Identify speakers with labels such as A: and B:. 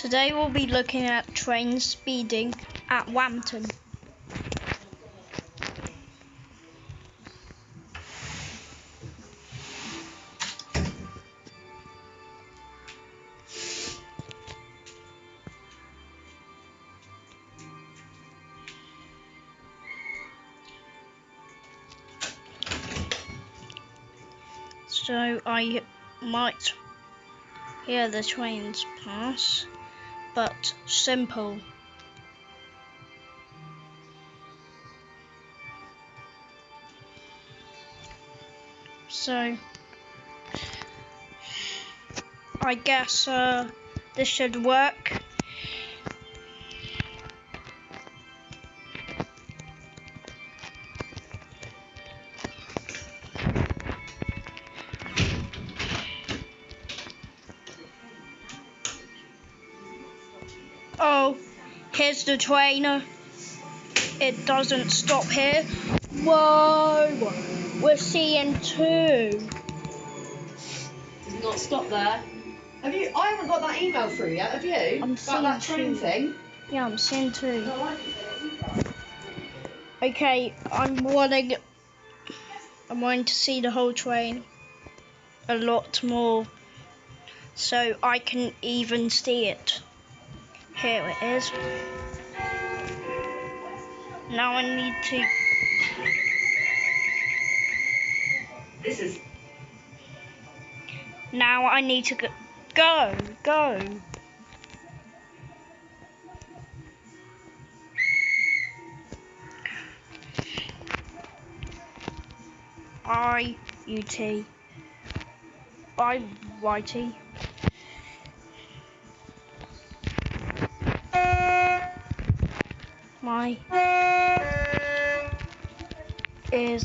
A: Today we'll be looking at train speeding at Ramton. So I might hear the trains pass, but simple. So I guess this should work. Oh, here's the train. It doesn't stop here. Whoa, we're seeing two.
B: Does it not stop there? Have you? I haven't got that email through yet. Have you?
A: I'm
B: about that train
A: two.
B: thing.
A: Yeah, I'm seeing two.
B: No, I haven't got it either.
A: Okay, I'm wanting to see the whole train a lot more, so I can even see it. Here it is. Now I need to.
B: This is.
A: Now I need to go. I-U-T. I-Y-T. My is